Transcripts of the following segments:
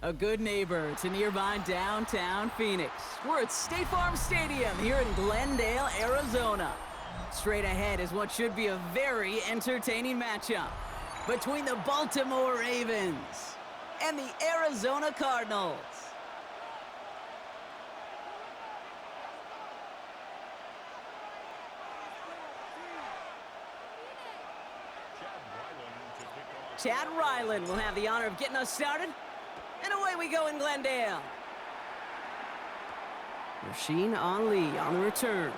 A good neighbor to nearby downtown Phoenix. We're at State Farm Stadium here in Glendale, Arizona. Straight ahead is what should be a very entertaining matchup between the Baltimore Ravens and the Arizona Cardinals. Chad Ryland will have the honor of getting us started. And away we go in Glendale. Rasheen Ali on the return.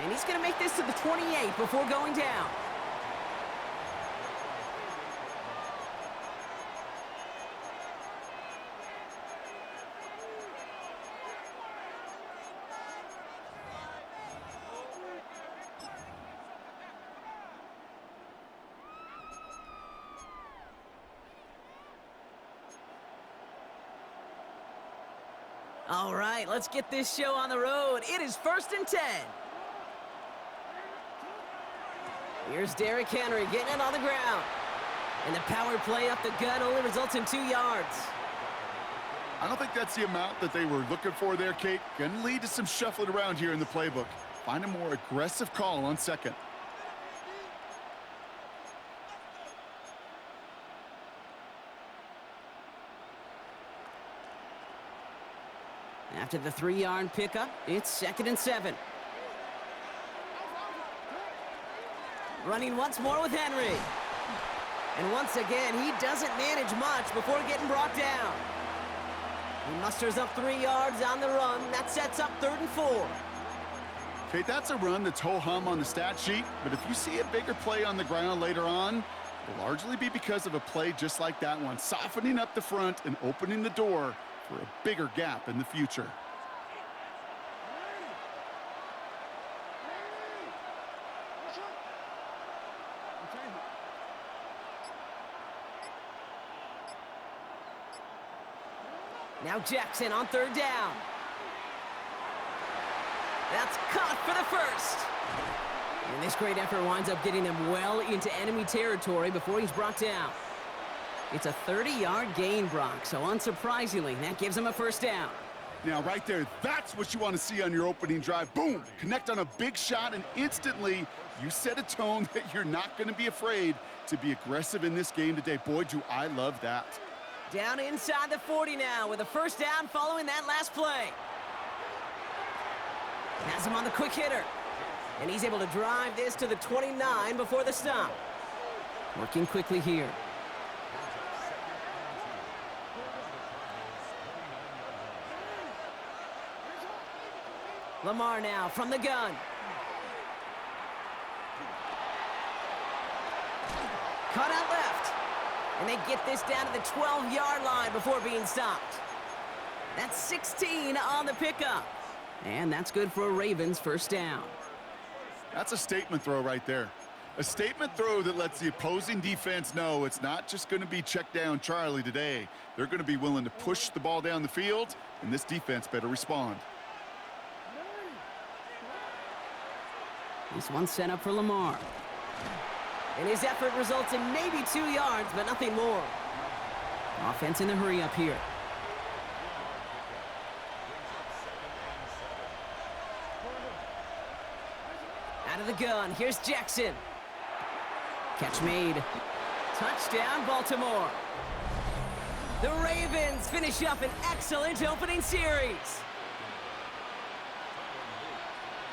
And he's going to make this to the 28 before going down. All right, let's get this show on the road. It is 1st and 10. Here's Derrick Henry getting it on the ground. And the power play up the gut only results in 2 yards. I don't think that's the amount that they were looking for there, Kate. Going to lead to some shuffling around here in the playbook. Find a more aggressive call on second. After the 3-yard pickup, it's 2nd and 7. Running once more with Henry. And once again, he doesn't manage much before getting brought down. He musters up 3 yards on the run. That sets up 3rd and 4. Kate, that's a run that's ho-hum on the stat sheet, but if you see a bigger play on the ground later on, it'll largely be because of a play just like that one, softening up the front and opening the door for a bigger gap in the future. Now Jackson on 3rd down. That's caught for the first. And this great effort winds up getting him well into enemy territory before he's brought down. It's a 30-yard gain, Brock, so unsurprisingly, that gives him a 1st down. Now, right there, that's what you want to see on your opening drive. Boom! Connect on a big shot, and instantly, you set a tone that you're not going to be afraid to be aggressive in this game today. Boy, do I love that. Down inside the 40 now with a 1st down following that last play. Has him on the quick hitter. And he's able to drive this to the 29 before the stop. Working quickly here. Lamar now from the gun. Cut out left. And they get this down to the 12-yard line before being stopped. That's 16 on the pickup. And that's good for a Ravens 1st down. That's a statement throw right there. A statement throw that lets the opposing defense know it's not just going to be check down Charlie today. They're going to be willing to push the ball down the field, and this defense better respond. This one set up for Lamar. And his effort results in maybe 2 yards, but nothing more. Offense in the hurry up here. Out of the gun, here's Jackson. Catch made. Touchdown, Baltimore. The Ravens finish up an excellent opening series.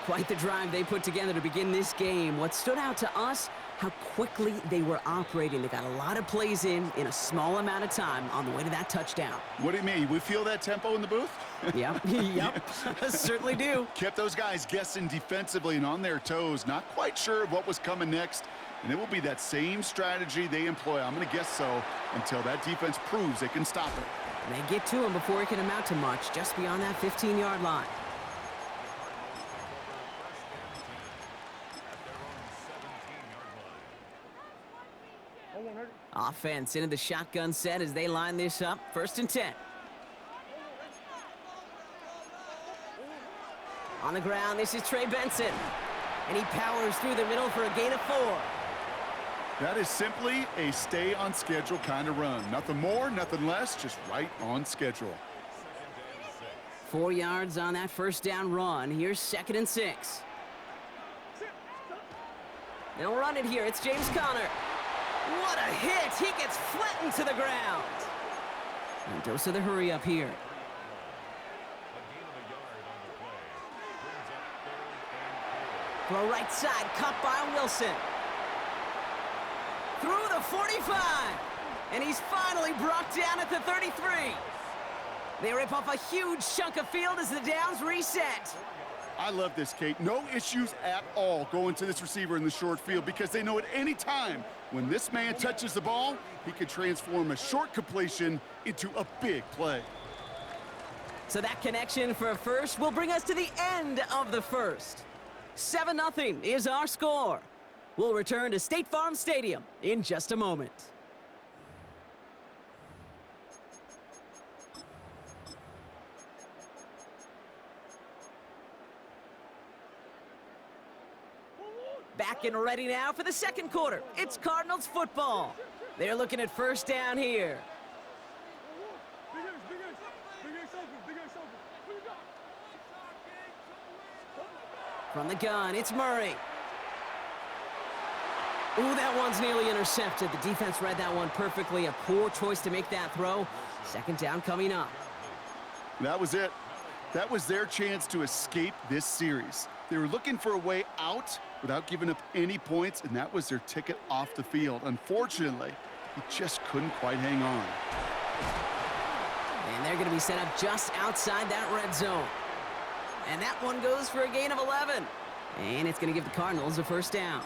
Quite the drive they put together to begin this game. What stood out to us, how quickly they were operating. They got a lot of plays in a small amount of time on the way to that touchdown. What do you mean? We feel that tempo in the booth? Yep, yep, certainly do. Kept those guys guessing defensively and on their toes, not quite sure of what was coming next. And it will be that same strategy they employ, I'm going to guess so, until that defense proves they can stop it. And they get to him before it can amount to much, just beyond that 15-yard line. Offense into the shotgun set as they line this up. 1st and 10. On the ground, this is Trey Benson. And he powers through the middle for a gain of 4. That is simply a stay-on-schedule kind of run. Nothing more, nothing less, just right on schedule. 4 yards on that first down run. Here's 2nd and 6. They'll run it here. It's James Conner. What a hit! He gets flattened to the ground. And dose of the hurry up here. Throw right side, caught by Wilson. Through the 45. And he's finally brought down at the 33. They rip off a huge chunk of field as the downs reset. I love this, Kate. No issues at all going to this receiver in the short field because they know at any time when this man touches the ball, he can transform a short completion into a big play. So that connection for a first will bring us to the end of the first. 7-0 is our score. We'll return to State Farm Stadium in just a moment. Back and ready now for the second quarter. It's Cardinals football. They're looking at first down here. From the gun, it's Murray. Ooh, that one's nearly intercepted. The defense read that one perfectly. A poor choice to make that throw. Second down coming up. That was it. That was their chance to escape this series. They were looking for a way out without giving up any points, and that was their ticket off the field. Unfortunately, he just couldn't quite hang on. And they're going to be set up just outside that red zone. And that one goes for a gain of 11. And it's going to give the Cardinals a first down.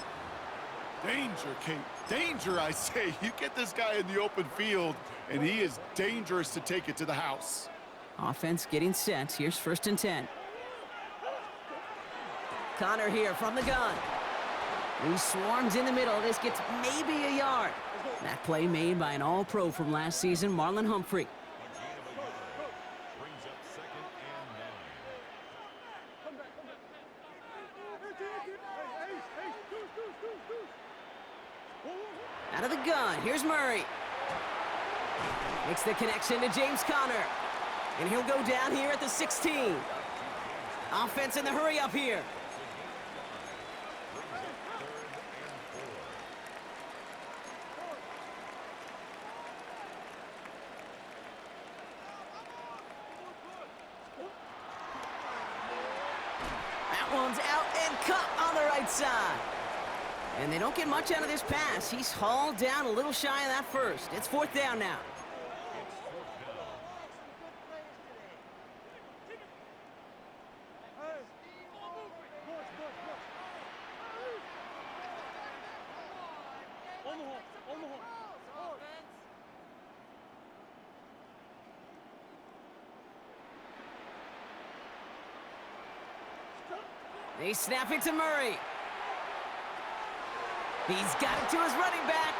Danger, Kate. Danger, I say. You get this guy in the open field, and he is dangerous to take it to the house. Offense getting set. Here's 1st and 10. Conner here from the gun. He swarms in the middle. This gets maybe a yard. That play made by an all-pro from last season, Marlon Humphrey. Out of the gun, here's Murray. Makes the connection to James Conner. And he'll go down here at the 16. Offense in the hurry up here. That one's out and cut on the right side. And they don't get much out of this pass. He's hauled down a little shy of that first. It's 4th down now. They snap it to Murray. He's got it to his running back.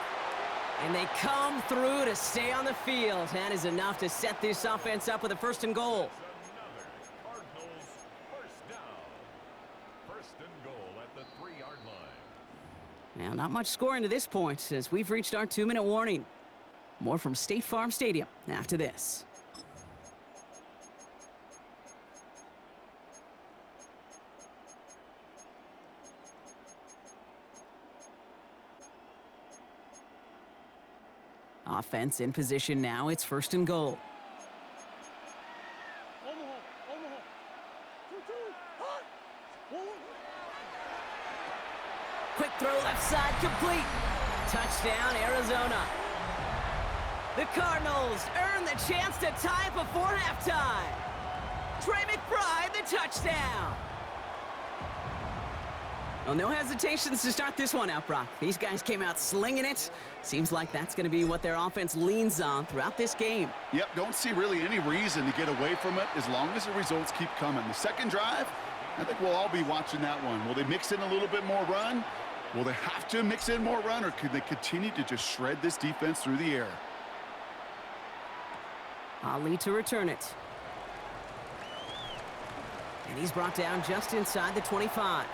And they come through to stay on the field. That is enough to set this offense up with a 1st and goal. Cardinals first down. 1st and goal at the 3-yard line. Now, not much scoring to this point as we've reached our 2-minute warning. More from State Farm Stadium after this. Offense in position now. It's 1st and goal. Quick throw left side complete. Touchdown, Arizona. The Cardinals earn the chance to tie it before halftime. Trey McBride, the touchdown. Well, no hesitations to start this one out, Brock. These guys came out slinging it. Seems like that's going to be what their offense leans on throughout this game. Yep, don't see really any reason to get away from it as long as the results keep coming. The second drive, I think we'll all be watching that one. Will they mix in a little bit more run? Will they have to mix in more run, or could they continue to just shred this defense through the air? Ali to return it. And he's brought down just inside the 25.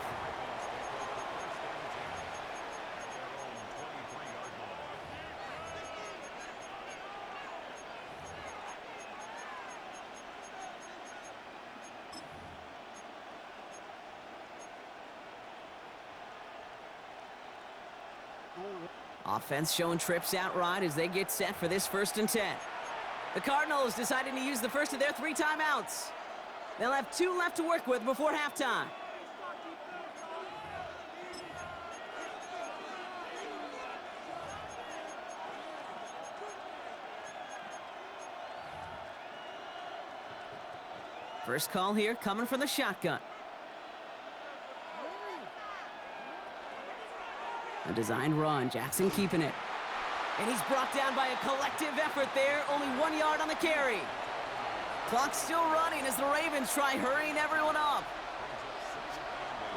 Offense showing trips out right as they get set for this 1st and 10. The Cardinals deciding to use the first of their 3 timeouts. They'll have 2 left to work with before halftime. First call here coming from the shotgun. A designed run, Jackson keeping it. And he's brought down by a collective effort there, only 1 yard on the carry. Clock's still running as the Ravens try hurrying everyone up.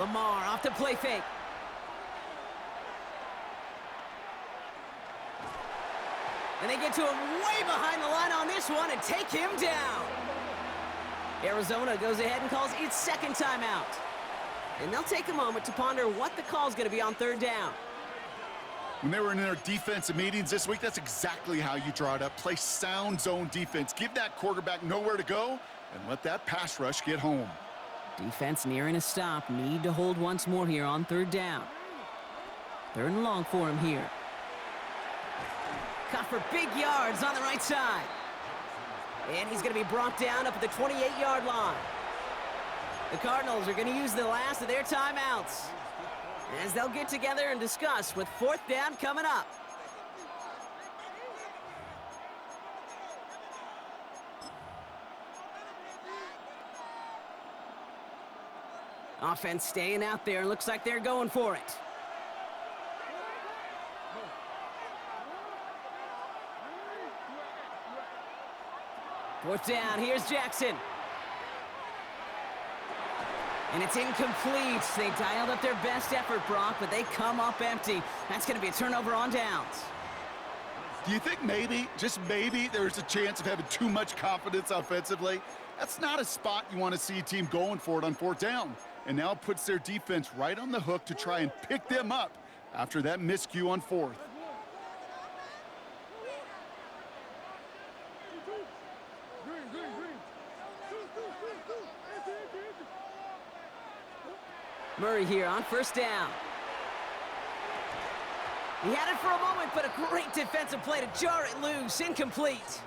Lamar off to play fake. And they get to him way behind the line on this one and take him down. Arizona goes ahead and calls its 2nd timeout. And they'll take a moment to ponder what the call's going to be on 3rd down. When they were in their defensive meetings this week, that's exactly how you draw it up. Play sound zone defense. Give that quarterback nowhere to go and let that pass rush get home. Defense nearing a stop. Need to hold once more here on 3rd down. 3rd and long for him here. Cut for big yards on the right side. And he's going to be brought down up at the 28-yard line. The Cardinals are going to use the last of their timeouts as they'll get together and discuss with 4th down coming up. Offense staying out there. Looks like they're going for it. Fourth down, here's Jackson. And it's incomplete. They dialed up their best effort, Brock, but they come up empty. That's going to be a turnover on downs. Do you think maybe, just maybe, there's a chance of having too much confidence offensively? That's not a spot you want to see a team going for it on 4th down. And now it puts their defense right on the hook to try and pick them up after that miscue on 4th. Murray here on 1st down. He had it for a moment, but a great defensive play to jar it loose. Incomplete.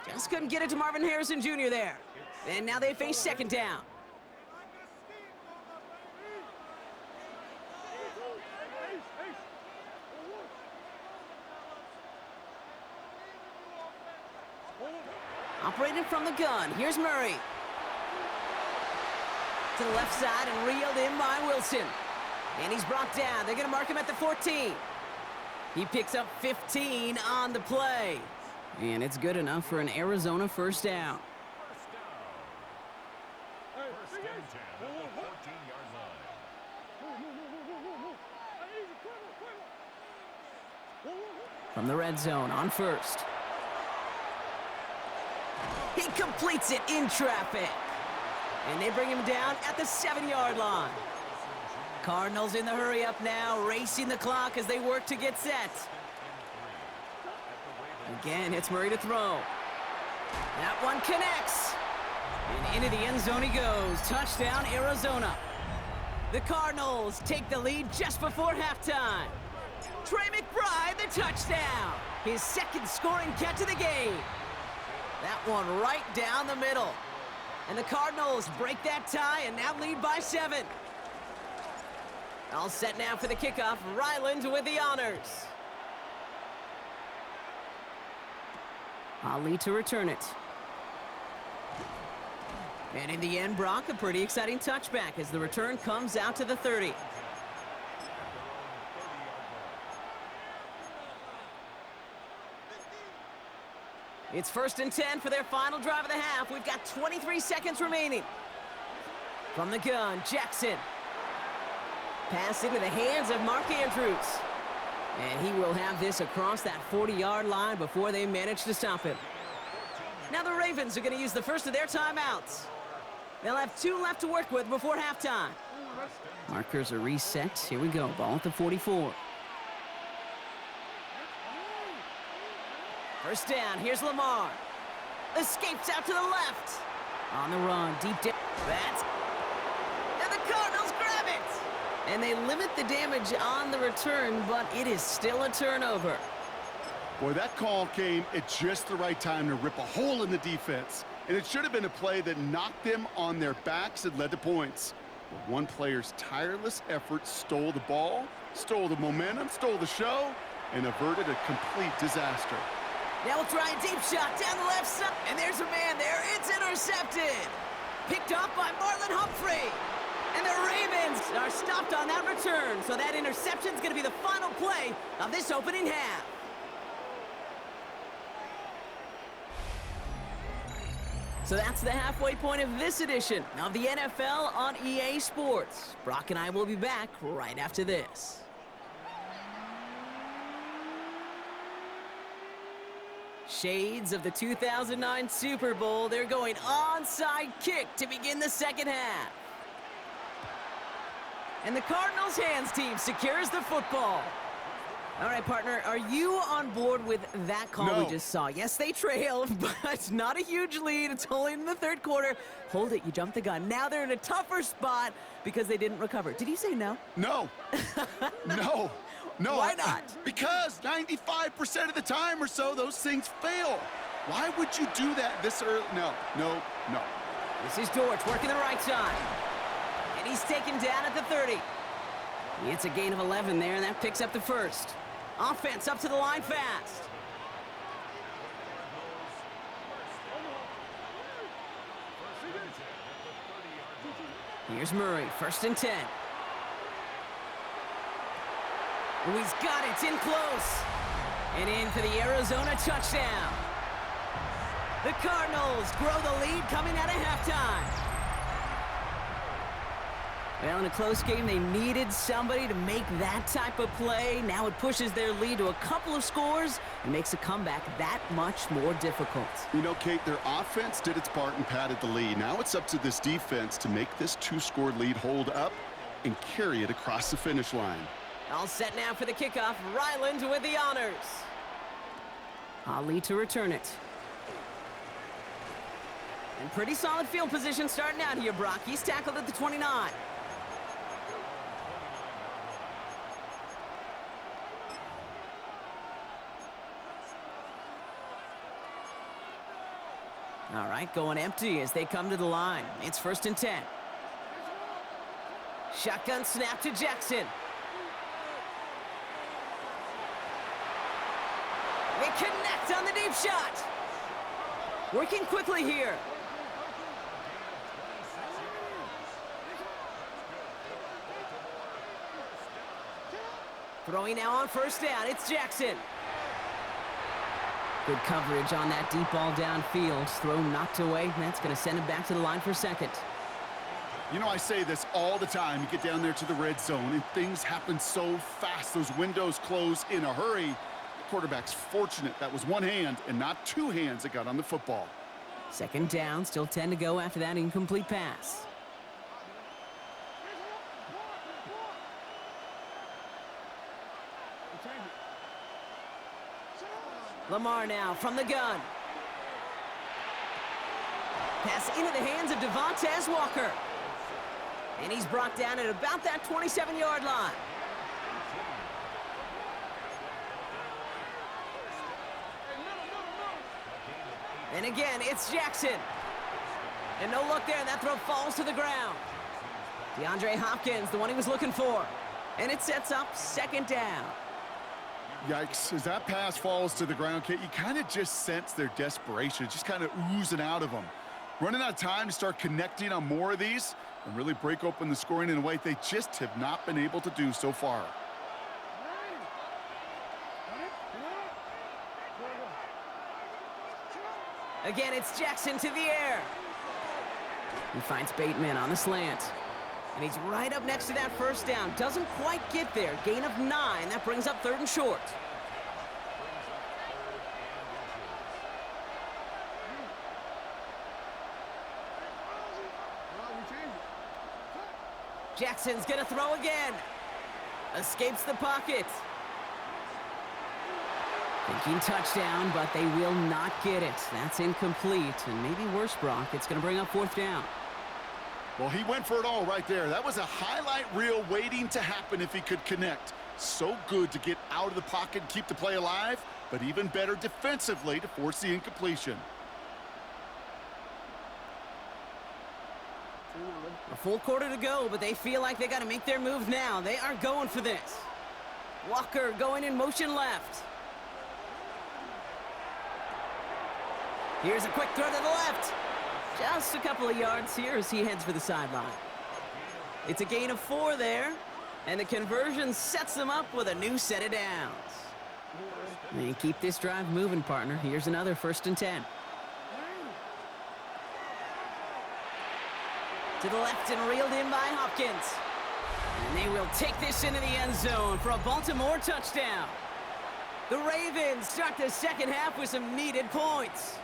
Just couldn't get it to Marvin Harrison Jr. there. And now they face 2nd down. Operating from the gun, here's Murray. To the left side and reeled in by Wilson. And he's brought down. They're going to mark him at the 14. He picks up 15 on the play. And it's good enough for an Arizona 1st down. First and 10 at the 14-yard line. From the red zone on 1st. He completes it in traffic. And they bring him down at the 7-yard line. Cardinals in the hurry up now, racing the clock as they work to get set. Again, it's Murray to throw. That one connects. And into the end zone he goes. Touchdown, Arizona. The Cardinals take the lead just before halftime. Trey McBride, the touchdown. His 2nd scoring catch of the game. That one right down the middle. And the Cardinals break that tie and now lead by 7. All set now for the kickoff. Ryland with the honors. Ali to return it. And in the end, Brock, a pretty exciting touchback as the return comes out to the 30. It's 1st and 10 for their final drive of the half. We've got 23 seconds remaining. From the gun, Jackson. Pass into the hands of Mark Andrews. And he will have this across that 40-yard line before they manage to stop him. Now the Ravens are going to use the first of their timeouts. They'll have 2 left to work with before halftime. Markers are reset. Here we go. Ball at the 44. First down, here's Lamar. Escapes out to the left. On the run, deep down. And the Cardinals grab it. And they limit the damage on the return, but it is still a turnover. Boy, that call came at just the right time to rip a hole in the defense. And it should have been a play that knocked them on their backs and led to points. But one player's tireless effort stole the ball, stole the momentum, stole the show, and averted a complete disaster. Now we'll try a deep shot down the left side. And there's a man there. It's intercepted. Picked off by Marlon Humphrey. And the Ravens are stopped on that return. So that interception is going to be the final play of this opening half. So that's the halfway point of this edition of the NFL on EA Sports. Brock and I will be back right after this. Shades of the 2009 Super Bowl. They're going onside kick to begin the second half. And the Cardinals' hands team secures the football. All right, partner, are you on board with that call No. we just saw? Yes, they trailed, but not a huge lead. It's only in the third quarter. Hold it, you jumped the gun. Now they're in a tougher spot because they didn't recover. Did you say no? No. No. No. Why not? Because 95% of the time or so, those things fail. Why would you do that this early? No. This is Dortch working the right side. And he's taken down at the 30. It's a gain of 11 there, and that picks up the first. Offense up to the line fast. Here's Murray, 1st and 10. Oh, he's got it, it's in close. And in for the Arizona touchdown. The Cardinals grow the lead coming out of halftime. Well, in a close game, they needed somebody to make that type of play. Now it pushes their lead to a couple of scores and makes a comeback that much more difficult. You know, Kate, their offense did its part and padded the lead. Now it's up to this defense to make this 2-score lead hold up and carry it across the finish line. All set now for the kickoff. Ryland with the honors. Ali to return it. And pretty solid field position starting out here, Brock. He's tackled at the 29. All right, going empty as they come to the line. It's 1st and 10. Shotgun snap to Jackson. They connect on the deep shot. Working quickly here. Throwing now on 1st down. It's Jackson. Good coverage on that deep ball downfield. Throw knocked away. That's going to send him back to the line for 2nd. You know, I say this all the time. You get down there to the red zone, and things happen so fast. Those windows close in a hurry. The quarterback's fortunate that was one hand and not two hands that got on the football. 2nd down. Still 10 to go after that incomplete pass. Lamar now from the gun. Pass into the hands of Devontae Walker. And he's brought down at about that 27-yard line. And again, it's Jackson. And no look there, and that throw falls to the ground. DeAndre Hopkins, the one he was looking for. And it sets up 2nd down. Yikes, as that pass falls to the ground, Kate, you kind of just sense their desperation. It's just kind of oozing out of them. Running out of time to start connecting on more of these and really break open the scoring in a way they just have not been able to do so far. Again, it's Jackson to the air. He finds Bateman on the slant. And he's right up next to that 1st down. Doesn't quite get there. Gain of 9. That brings up 3rd and short. Jackson's gonna throw again. Escapes the pocket. Thinking touchdown, but they will not get it. That's incomplete. And maybe worse, Brock. It's gonna bring up 4th down. Well, he went for it all right there. That was a highlight reel waiting to happen if he could connect. So good to get out of the pocket and keep the play alive, but even better defensively to force the incompletion. A full quarter to go, but they feel like they got to make their move now. They are going for this. Walker going in motion left. Here's a quick throw to the left. Just a couple of yards here as he heads for the sideline. It's a gain of 4 there, and the conversion sets them up with a new set of downs. And keep this drive moving, partner. Here's another 1st and 10. To the left and reeled in by Hopkins. And they will take this into the end zone for a Baltimore touchdown. The Ravens start the second half with some needed points.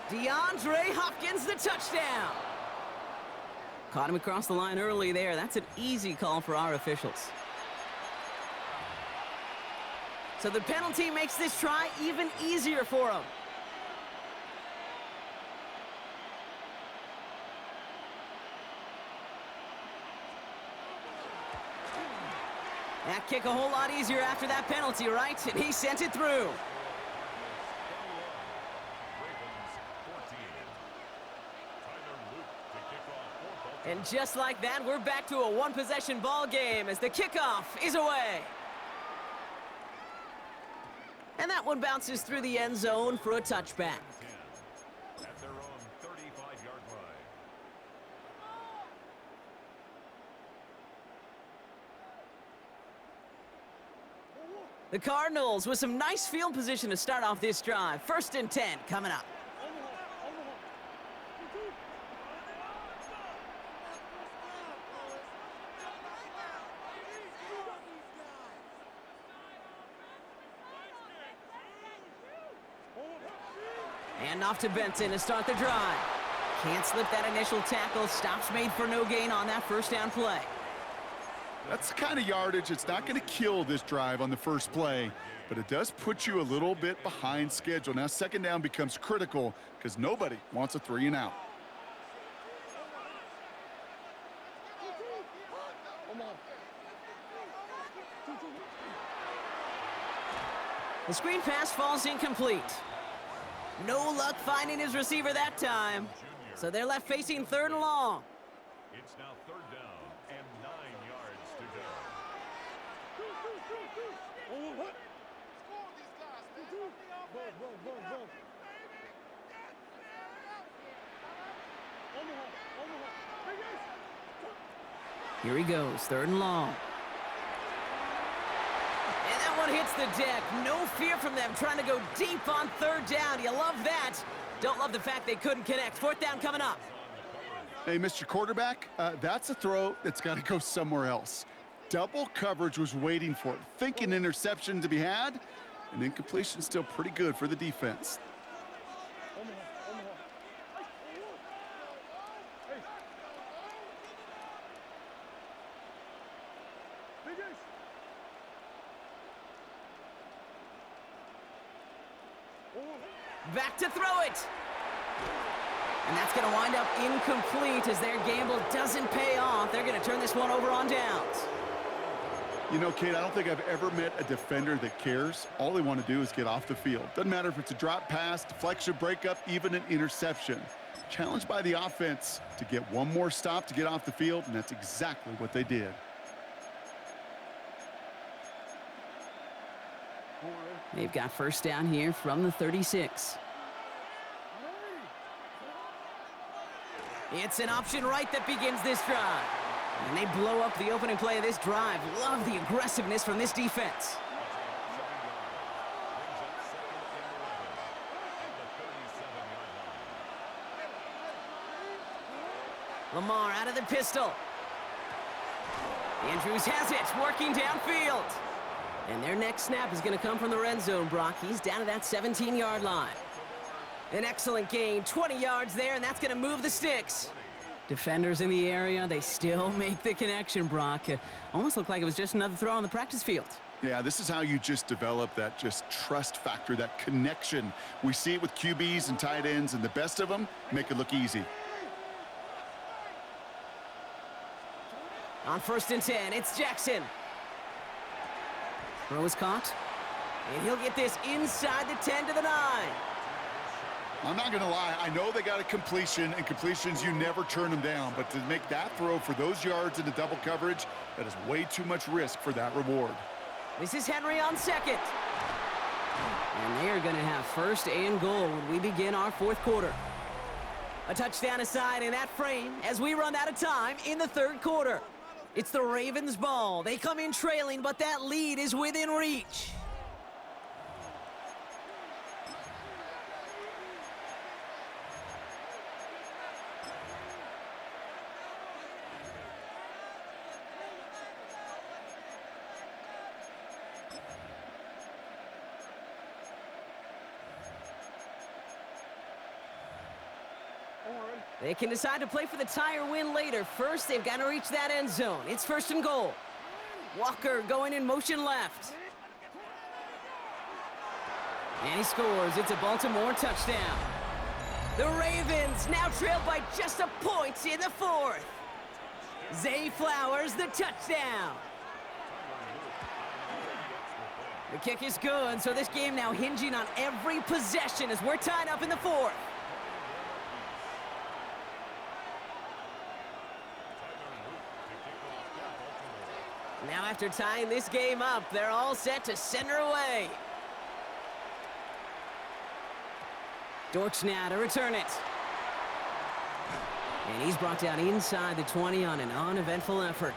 DeAndre Hopkins, the touchdown. Caught him across the line early there. That's an easy call for our officials. So the penalty makes this try even easier for him. That kick a whole lot easier after that penalty, right? And he sent it through. And just like that, we're back to a one-possession ball game as the kickoff is away. And that one bounces through the end zone for a touchback. At their own 35-yard line. The Cardinals with some nice field position to start off this drive. 1st and 10 coming up. And off to Benton to start the drive. Can't slip that initial tackle. Stops made for no gain on that 1st down play. That's the kind of yardage it's not going to kill this drive on the first play, but it does put you a little bit behind schedule. Now 2nd down becomes critical because nobody wants a 3 and out. The screen pass falls incomplete. No luck finding his receiver that time. So they're left facing 3rd and long. It's now 3rd down and 9 yards to go. Here he goes, 3rd and long. And that one hits the deck. No fear from them trying to go deep on 3rd down. You love that. Don't love the fact they couldn't connect. 4th down coming up. Hey, Mr. Quarterback, that's a throw that's got to go somewhere else. Double coverage was waiting for it. Thinking interception to be had, and incompletion still pretty good for the defense. Back to throw it. And that's going to wind up incomplete as their gamble doesn't pay off. They're going to turn this one over on downs. You know, Kate, I don't think I've ever met a defender that cares. All they want to do is get off the field. Doesn't matter if it's a drop pass, deflection, breakup, even an interception. Challenged by the offense to get one more stop to get off the field, and that's exactly what they did. They've got 1st down here from the 36. It's an option right that begins this drive. And they blow up the opening play of this drive. Love the aggressiveness from this defense. Lamar out of the pistol. Andrews has it, working downfield. And their next snap is going to come from the red zone, Brock. He's down to that 17-yard line. An excellent gain, 20 yards there, and that's going to move the sticks. Defenders in the area, they still make the connection, Brock. Almost looked like it was just another throw on the practice field. Yeah, this is how you just develop that just trust factor, that connection. We see it with QBs and tight ends, and the best of them make it look easy. On 1st and 10, it's Jackson. Throw is caught. And he'll get this inside the 10 to the 9. I'm not going to lie. I know they got a completion, and completions, you never turn them down. But to make that throw for those yards into double coverage, that is way too much risk for that reward. This is Henry on 2nd. And they are going to have 1st and goal when we begin our 4th quarter. A touchdown aside in that frame as we run out of time in the 3rd quarter. It's the Ravens' ball. They come in trailing, but that lead is within reach. They can decide to play for the tie or win later. First, they've got to reach that end zone. It's 1st and goal. Walker going in motion left. And he scores. It's a Baltimore touchdown. The Ravens now trail by just a point in the 4th. Zay Flowers, the touchdown. The kick is good, so this game now hinging on every possession as we're tied up in the 4th. Now after tying this game up, they're all set to send her away. Dortch now to return it. And he's brought down inside the 20 on an uneventful effort.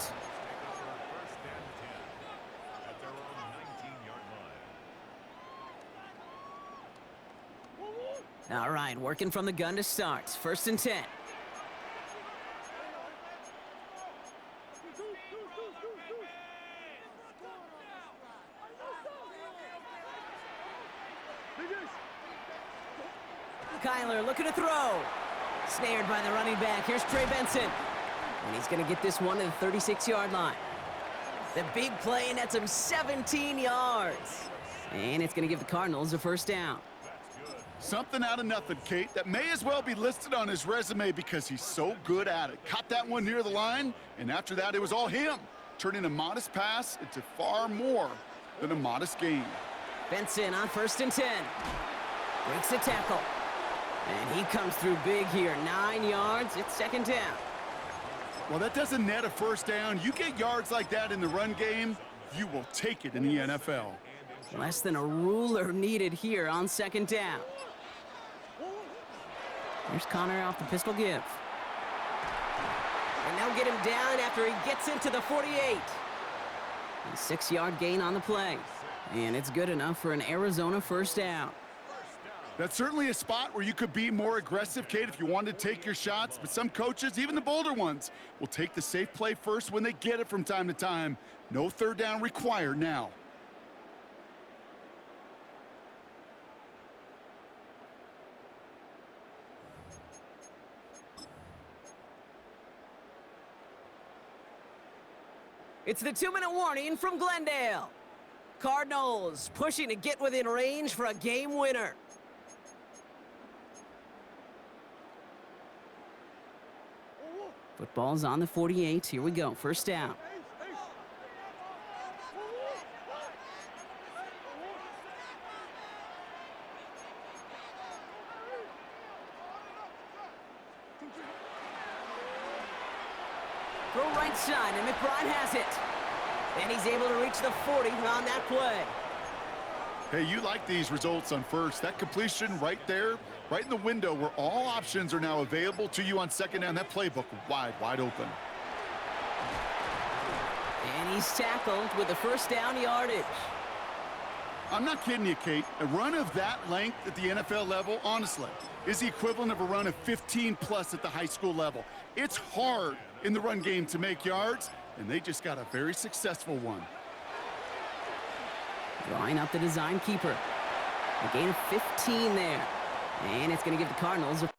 All right, working from the gun to start. 1st and 10. Kyler looking to throw. Snared by the running back. Here's Trey Benson. And he's going to get this one to the 36-yard line. The big play, and that's him 17 yards. And it's going to give the Cardinals a 1st down. Something out of nothing, Kate. That may as well be listed on his resume because he's so good at it. Caught that one near the line, and after that, it was all him. Turning a modest pass into far more than a modest gain. Benson on 1st and 10. Breaks the tackle. And he comes through big here. 9 yards. It's 2nd down. Well, that doesn't net a 1st down. You get yards like that in the run game, you will take it in the NFL. Less than a ruler needed here on 2nd down. Here's Connor off the pistol give. And they'll get him down after he gets into the 48. A 6-yard gain on the play. And it's good enough for an Arizona 1st down. That's certainly a spot where you could be more aggressive, Kate, if you wanted to take your shots. But some coaches, even the bolder ones, will take the safe play first when they get it from time to time. No 3rd down required now. It's the 2-minute warning from Glendale. Cardinals pushing to get within range for a game winner. Football's on the 48. Here we go. 1st down. Throw right side, and McBride has it. And he's able to reach the 40 on that play. Hey, you like these results on 1st. That completion right there, right in the window where all options are now available to you on 2nd down. That playbook wide open. And he's tackled with the 1st down yardage. I'm not kidding you, Kate. A run of that length at the NFL level, honestly, is the equivalent of a run of 15+ at the high school level. It's hard in the run game to make yards, and they just got a very successful one. Drawing up the design keeper. A gain of 15 there. And it's going to give the Cardinals a